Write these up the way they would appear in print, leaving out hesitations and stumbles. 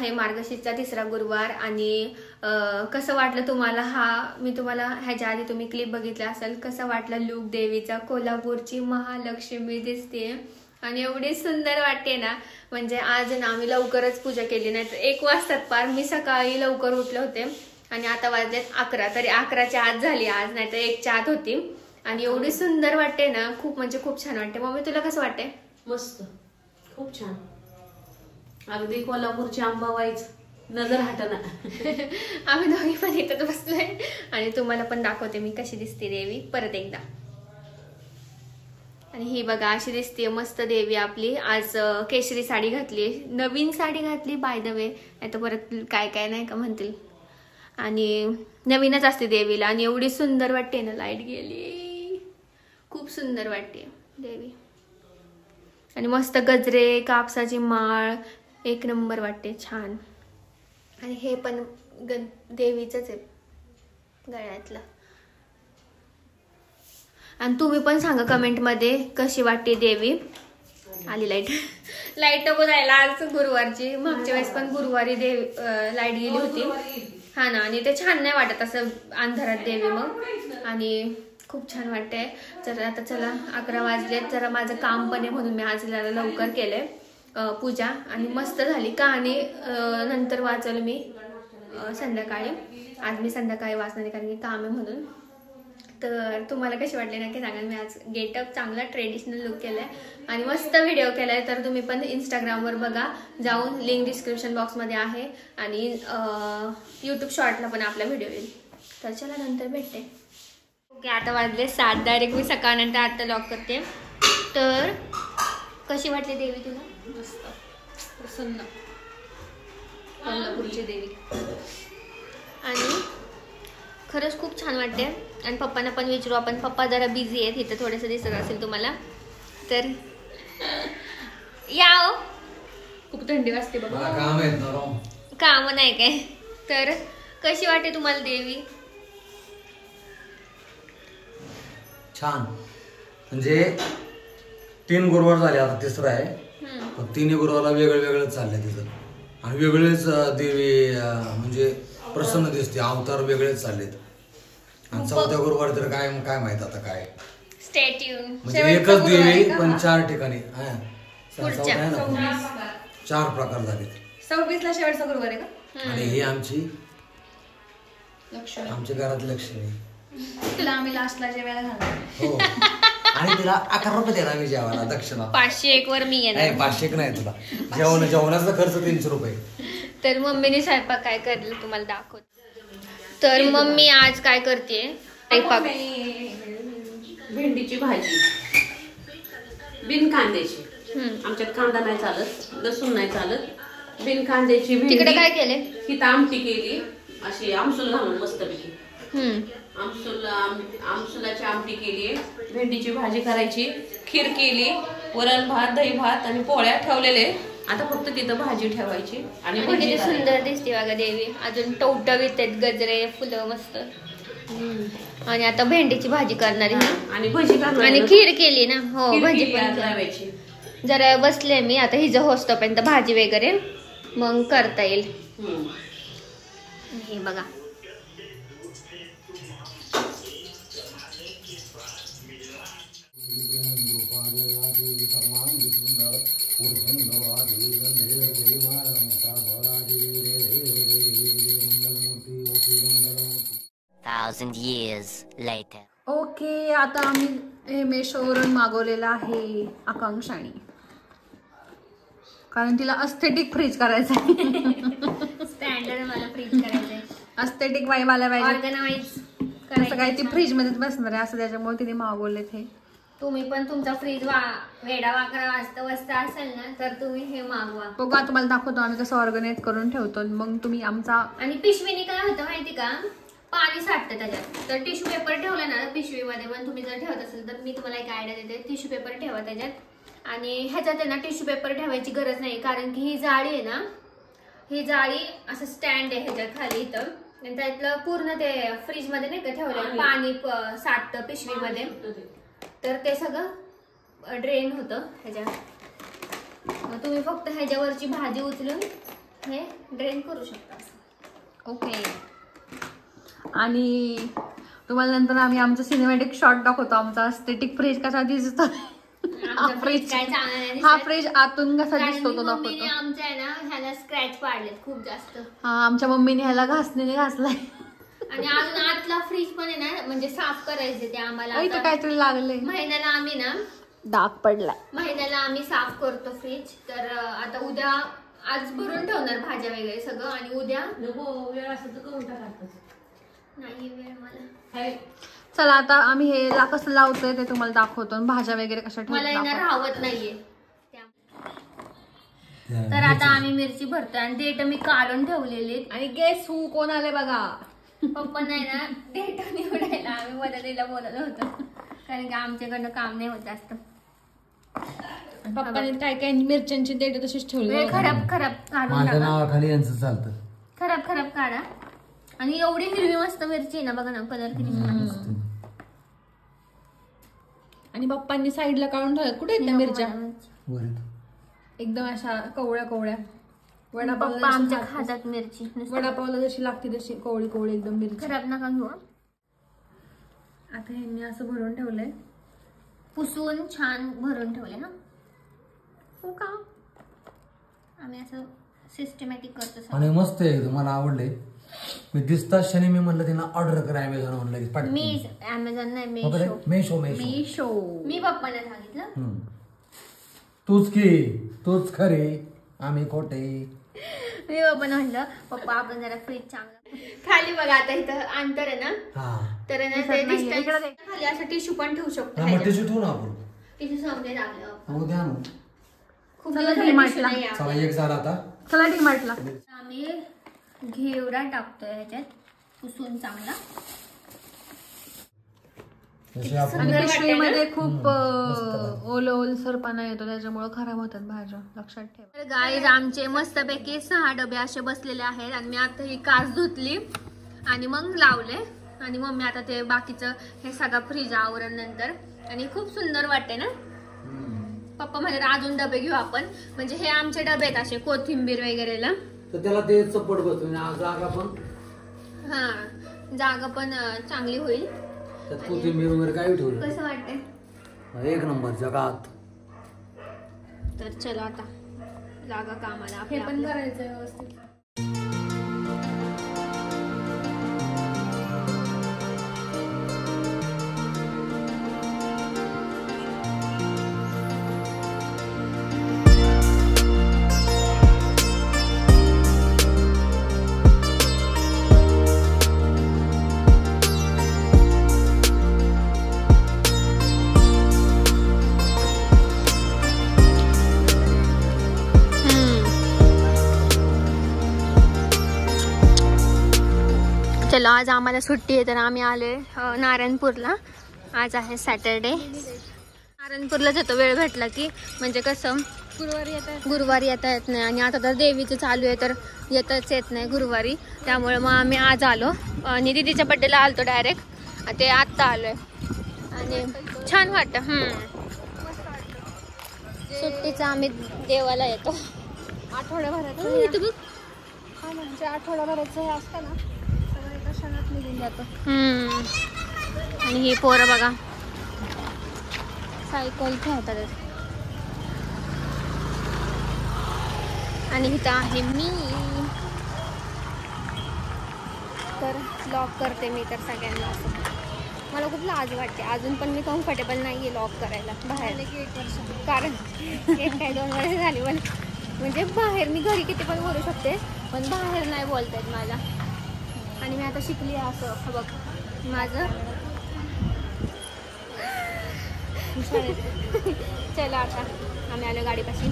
आहे मार्गशीर्षचा 3रा गुरुवार आणि कसं वाटलं तुम्हाला मी तुम्हाला ह्याच्या आधी तुम्ही क्लिप बघितला असेल, कसं वाटलं लुक देवीचा. कोल्हापूरची महालक्ष्मी दिसते आणि एवढी सुंदर वाटते ना. म्हणजे आज ना आम्ही लवकरच पूजा केली, नाही तर 1 वाजतात पार. मी सकाळी लवकर उठले होते आणि आता वाजलेत 11, तरी 11च्या आत झाली आज, नाही तर 1च्या आत होती. आणि एवढी सुंदर वाटते ना, खूप म्हणजे खूप छान वाटते. मम्मी तुला कसं वाटते? मस्त, खूप छान. अगदी कोल्हापूरची अंबाबाईच नजर हटना. आम्ही दोघी पण इथं बसलोय आणि तुम्हाला पण दाखवते मी कशी दिसते देवी परत एकदा. आणि ही बघा अशी दिसते मस्त देवी आपली. आज केशरी साडी घातली, नवीन साडी घातली बाय द वे, नाही तर परत काय काय नाही का म्हणतील. आणि नवीनच असते देवीला आणि एवढी सुंदर वाटते ना. लाईट गेली, खूप सुंदर वाटते देवी. आणि मस्त गजरे, कापसाची माळ, 1 नंबर वाटते, छान. आणि हे पण देवीचंच आहे गळ्यातलं. आणि तुम्ही पण सांगा कमेंट मध्ये कशी वाटते देवी. आली लाईट. लाईट नको जायला, आज गुरुवारची. मागच्या वेळेस पण गुरुवारी लाईट गेली होती. हा ना, आणि ते छान नाही वाटत असं अंधारात देवी मग. आणि खूप छान वाटते. तर आता चला 11 वाजलेत. जरा माझं काम पण आहे म्हणून मी आज लवकर केलंय पूजा आणि मस्त झाली का. आणि नंतर वाचवलं मी संध्याकाळी. आज मी संध्याकाळी वाचणार आहे कारण की काम आहे म्हणून. तर तुम्हाला कशी वाटली नक्की सांगा. मी आज गेटअप चांगला ट्रेडिशनल लुक केलाय आणि मस्त व्हिडिओ केलाय. तर तुम्ही पण इंस्टाग्रामवर बघा जाऊन, लिंक डिस्क्रिप्शन बॉक्समध्ये आहे. आणि यूट्यूब शॉर्टला पण आपला व्हिडिओ येईल. तर चला नंतर भेटते. ओके, आता वाजले 7. डायरेक्ट मी सकाळनंतर आता लॉक करते. तर कशी वाटली देवी तुला? मस्त, प्रसन्न कोल्हापूरची देवी. आणि खरंच खूप छान वाटते. आणि पप्पांना पण विचारू आपण. पप्पा जरा बिझी आहेत, इथं थोडंसं दिसत असेल तुम्हाला. तर या, खूप थंडी वाजते बाबा. काम नाही काय. तर कशी वाटते तुम्हाला देवी? छान. म्हणजे 3 गुरुवार झाले, आता 3रा आहे. पण 3 गुरुवारला वेगळंच चाललंय तिथं. आणि वेगळेच देवी म्हणजे प्रसन्न दिसते. अवतार वेगळेच चाललेत. आणि 4थ्या गुरुवार तर काय माहित आता काय. Stay tune. म्हणजे एकच देवी पण 4 ठिकाणी. 4 प्रकार झाले. 26ला शेवटचा गुरुवार आहे का? आणि ही आमची आमच्या घरात लक्ष्मी. तुला आम्ही लास्टला जेवायला घालणार. हो. आणि तिला 11 रुपये देणार मी जेवायला दक्षिणा. 501 वर मी येणार. नाही 501 नाही तुला. जेवणाचा खर्च 300 रुपये. तर मम्मीने स्वयंपाक काय करलं तुम्हाला दाखवत. तर मम्मी आज काय करते स्वयंपाक? भेंडीची भाजी बिन कांद्याची. आमच्यात कांदा नाही चालत, लसूण नाही चालत. बिन कांद्याची भेंडी. तिकडे काय केले? ही आमटी केली अशी आमसूल घालून मस्तपैकी. आमसुलाची आमटी केली, भेंडीची भाजी करायची, खीर केली, वरण भात, दही भात आणि पोळ्या ठेवलेले. आता फक्त तिथं भाजी ठेवायची. आणि किती सुंदर दिसते बघा देवी. अजून टवटवीत आहेत गजरे, फुलं मस्त. आणि आता भेंडीची भाजी करणार आहे आणि भजी करणार आणि खीर केली ना. हो, भजी पण लावायची. जरा बसले मी आता हिचं होस्तोपर्यंत भाजी वगैरे मग करता येईल. हे बघा ओके, आता आम्ही हे मेशोवरून मागवलेलं आहे आकांक्षाने, कारण तिला अस्थेटिक फ्रीज करायचं आहे. स्टँडर्ड मला फ्रीज करायचंय. अस्थेटिक वाईब आला पाहिजे, ऑर्गनाइज कसं काय ती फ्रीज मध्येच बसणार आहे असं, त्याच्यामुळे तिने मागवलेत हे. तुम्ही पण तुमचा फ्रीज वेडा वाकडा वाजता असेल ना तर तुम्ही हे मागवा. बघा तुम्हाला दाखवतो आम्ही कसं ऑर्गनाइज करून ठेवतो. मग तुम्ही आमचा. आणि पिशवीने काय होतं माहिती का, पाणी साठतं त्याच्यात. तर टिश्यू पेपर ठेवला ना पिशवीमध्ये पण तुम्ही जर ठेवत असेल तर मी तुम्हाला एक आयडिया देते. टिश्यू पेपर ठेवा त्याच्यात. आणि ह्याच्यात आहे ना टिश्यू पेपर ठेवायची गरज नाही, कारण की ही जाळी आहे ना, ही जाळी असं स्टँड आहे ह्याच्यात खाली इथं, आणि त्यातलं पूर्ण ते फ्रीज मध्ये नाही का ठेवलं पाणी साठतं पिशवीमध्ये, तर ते सगळं ड्रेन होतं ह्याच्यात. मग तुम्ही फक्त ह्याच्यावरची भाजी उचलून हे ड्रेन करू शकता असं. ओके. आणि तुम्हाला नंतर आम्ही आमचं सिनेमॅटिक शॉट दाखवतो, आमचा एस्थेटिक फ्रीज कसा दिसतो. आमचा फ्रीज काय चांगला नाही हा दिसत. फ्रीज आतून कसा कारण दिसतो की तो मम्मीने दाखवतो. आमच्या आहे ना ह्याला स्क्रॅच पाडलेत खूप जास्त. हा आमच्या मम्मीने ह्याला घासणीने घासलाय. आणि अजून आतला फ्रीज पण आहे ना म्हणजे साफ करायचे ते आम्हाला. इथं आता काहीतरी लागले, महिन्याला आम्ही ना डाग पडलाय. महिन्याला आम्ही साफ करतो फ्रीज. तर आता उद्या आज भरून ठेवणार भाज्या वगैरे सगळं आणि उद्या वेळ असं तर करून टाकायचं. नाही वेळ मला. चला आता आम्ही हे कसं लावतोय ते तुम्हाला दाखवतो आणि भाज्या वगैरे कशा मला येणार ठेवतो. राहत नाहीये. तर आता आम्ही मिरची भरतोय आणि डेट मी काढून ठेवलेली. आणि गेस हू कोण आले बघा. पप्पा नाही ना डेट निवडायला आम्ही मदतीला बोलत होतो कारण की आमच्याकडनं काम नाही होत जास्त. पप्पाने काय काय मिरच्यांची देठ तशीच ठेवली. खराब खराब काढून माझ्या टाका. नावाखाली यांचं चालतं. खराब खराब काढा. आणि एवढी हिरवी मस्त मिरची आहे ना बघा ना कलर किती. आणि पप्पांनी साईडला काढून ठेवल्यात. कुठे आहेत त्या मिरच्या? वर येतो. एकदम अशा कवळ्या कवळ्या. पप्पा आमच्या खातात मिरची. वडापावला जशी लागते तशी कवळी कवळी एकदम मिरची. खराब नका घेऊ. आता ह्यांनी असं भरून ठेवलंय. पुसून छान भरून ठेवले ना. हो का आम्ही असं सिस्टमॅटिक करतो. आणि मस्त आहे, मला आवडले. मी दिसताच क्षणी मी म्हणलं त्यांना ऑर्डर करा अमेझॉन म्हणलं. मी अमेझॉन नाही मेशो. मी पप्पांना सांगितलं. तूच तूच खरे आम्ही खोटे. मी पप्पांना म्हणलं पप्पा आपण जरा फ्रीज चांगला खाली बघा. आता इथं अंतर आहे ना तर खाली असं टिश्यू पण ठेवू शकतो. टिश्यू ठेवू ना आपण. टिश्यू संपले लागलं उद्या आणू. खूप दिवस झाले tissue नाही आहे. चला एक झाला आता. चला डीमार्टला. आम्ही घेवडा टाकतोय ह्याच्यात पुसून चांगला. आणि पिशवीमध्ये खूप ओलसरपणा येतो त्याच्यामुळे खराब होतात भाज्या, लक्षात ठेवा. तर गाईज आमचे मस्तपैकी 6 डबे असे बसलेले आहेत आणि मी आता ही काच धुतली आणि मग लावले. आणि मम्मी आता ते बाकीचं हे सगळं फ्रीज आवरण नंतर. आणि खूप सुंदर वाटते ना. पप्पा म्हणजे अजून डबे घेऊ आपण. म्हणजे हे आमचे डबे आहेत असे कोथिंबीर वगैरेला. तर त्याला ते चपट बसतो जागा पण. हा जागा पण चांगली होईल. त्यात कोथिंबीर वगैरे काय ठेवलं. कसं वाटतंय? एक नंबर जगात. तर चला आता लागा कामाला. हे पण करायचं व्यवस्थित. चलो आज आम्हाला सुट्टी आहे तर आम्ही आलोय नारायणपूरला. आज आहे सॅटरडे. नारायणपूरलाच येतो वेळ भेटला की. म्हणजे कसं गुरुवारी येता येत नाही आणि आता तर देवीचं चालू आहे तर येताच येत नाही गुरुवारी. त्यामुळे मग आम्ही आज आलो आणि दीदीच्या बड्डेला आलतो डायरेक्ट. ते आत्ता आलोय आणि छान वाटतं. सुट्टीचा आम्ही देवाला येतो आठवड्याभराचं. म्हणजे आठवड्याभराचं हे असतं ना सगळं एका क्षणात निघून जातं. आणि ही पोरं बघा सायकल खेळतात. आणि इथं आहे मी. तर लॉक करते मी तर सगळ्यांना. असं मला खूप लाज वाटते अजून पण मी कम्फर्टेबल नाही आहे लॉक करायला बाहेर. 1 वर्ष कारण 1-2 वर्ष झाली पण. म्हणजे बाहेर मी घरी किती पण बोलू शकते पण बाहेर नाही बोलता येत मला. आणि मी आता शिकली असं बघ माझं. चला आता आम्ही आलो गाडीपाशी.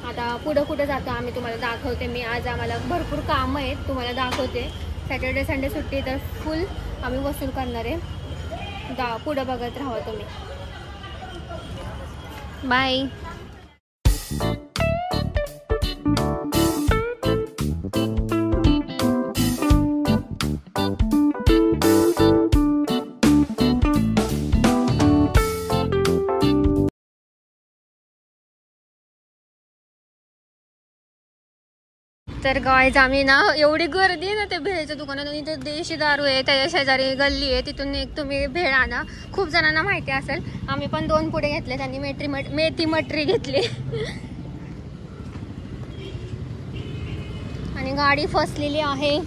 आता पुढं कुठं जातो आम्ही तुम्हाला दाखवते. मी आज आम्हाला भरपूर कामं आहेत तुम्हाला दाखवते. सॅटर्डे संडे सुट्टी तर फुल आम्ही वसूल करणार आहे. पुढं बघत राहा तुम्ही. बाय. तर गाईज आम्ही ना एवढी गर्दी आहे ना त्या भेळच्या दुकानात आणि इथे देशी दारू आहे, त्याच्या शेजारी गल्ली आहे, तिथून एक तुम्ही भेळ आणा. खूप जणांना माहिती असेल. आम्ही पण 2 पुढे घेतले, त्यांनी मेथी मटरी घेतली. आणि गाडी फसलेली आहे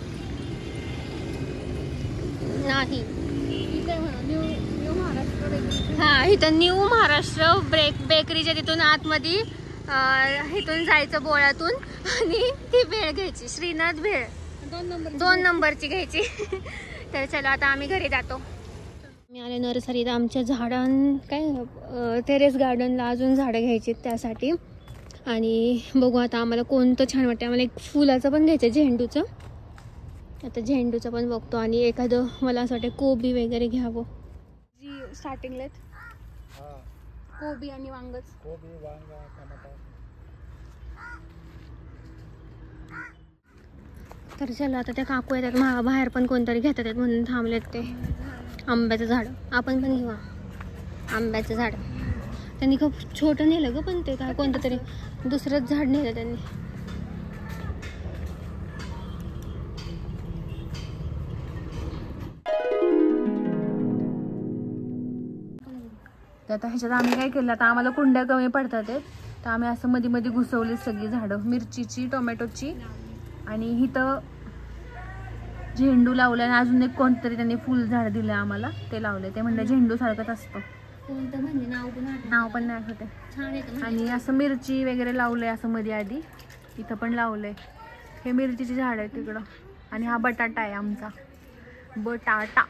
नाही. हा इथं न्यू महाराष्ट्र बेकरीच्या तिथून आतमध्ये इथून जायचं बोळातून आणि ती भेळ घ्यायची, श्रीनाथ भेळ 2 नंबरची घ्यायची. तर चला आता आम्ही घरी जातो. मी आले नर्सरीत आमच्या झाडां काय टेरेस गार्डनला अजून झाडं घ्यायची त्यासाठी. आणि बघू आता आम्हाला कोणतं छान वाटतं. आम्हाला एक फुलाचं पण घ्यायचं, झेंडूचं. आता झेंडूचं पण बघतो आणि एखादं मला असं वाटतं कोबी वगैरे घ्यावं. जी स्टार्टिंगला कोबी आणि वांगच. तर चला आता त्या काकू येतात बाहेर पण कोणतरी घेतात आहेत म्हणून थांबलेत ते. आंब्याचं झाड आपण पण घेऊ. आंब्याचं झाड त्यांनी खूप छोटं नेलं ग, पण ते काय कोणतं तरी दुसरंच झाड नेलं त्यांनी. आता ह्याच्यात आम्ही काय केलं, आता आम्हाला कुंड्या कमी पडतात आहेत तर आम्ही असं मध्ये मध्ये घुसवली सगळी झाडं, मिरचीची, टोमॅटोची. आणि इथं झेंडू लावलं आणि अजून एक कोणतरी त्यांनी फुल झाड दिलं आम्हाला, ते लावले. ते म्हणजे झेंडू सारखंच असतं, कोणतं म्हणजे नाव पण नाही आठवते. छान आहे. आणि असं मिरची वगैरे लावलंय असं मध्ये आधी. इथं पण लावलंय. हे मिरचीची झाड आहे तिकडं. आणि हा बटाटा आहे आमचा, बटाटा.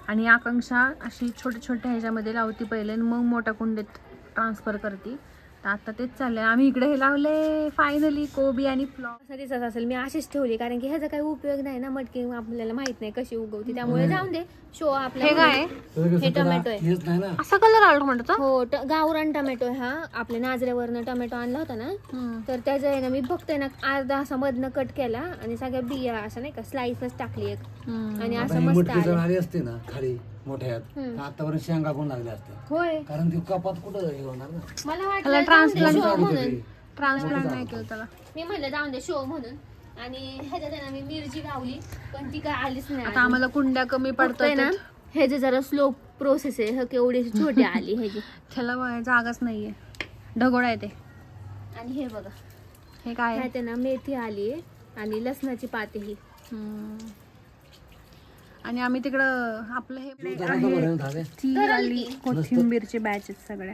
आणि आकांक्षा अशी छोट्या छोट्या ह्याच्यामध्ये लावती पहिले आणि मग मोठ्या कुंडीत ट्रान्सफर करते. तर आता तेच चाललंय. आम्ही इकडे हे लावले फायनली कोबी आणि फ्लॉवर. असं दिसत असेल मी अशीच ठेवली कारण की ह्याचा काही उपयोग नाही ना, मटकी आपल्याला माहित नाही कशी उगवती, त्यामुळे जाऊन दे. शो आपल्या. हे काय हे टोमॅटो आहे. असा कलर आला टोमॅटोचा. हो गावरान टोमॅटो आहे हा. आपल्या नाजऱ्यावरनं टोमॅटो आणला होता ना, तर त्याचं आहे ना मी बघते ना अर्धा असा मधनं कट केला आणि सगळ्या बिया असं नाही का स्लाइसच टाकली एक. आणि असं मस्त आली असते ना खाली मोठ्यात, आतापर्यंत शेंगा पण लागल्या असत्या. होय कारण ती कपात कुठं हे होणार ना. मला वाटलं म्हणून ट्रान्सप्लांट नाही केलं त्याला. मी म्हणलं जाऊन दे शो म्हणून. आणि ह्याच्यात आहे ना मी मिरची लावली पण ती काय आलीच नाही. आता आम्हाला कुंड्या कमी पडतोय ना, ह्याची जरा स्लो प्रोसेस आहे. केवढी छोटी आली ह्याची, त्याला जागाच नाहीये, ढगोळ आहे ते. आणि हे बघा हे काय आहे ना मेथी आली आणि लसणाची पाते ही. आणि आम्ही तिकडं आपलं हे कोथिंबीरचे बॅचेस सगळ्या.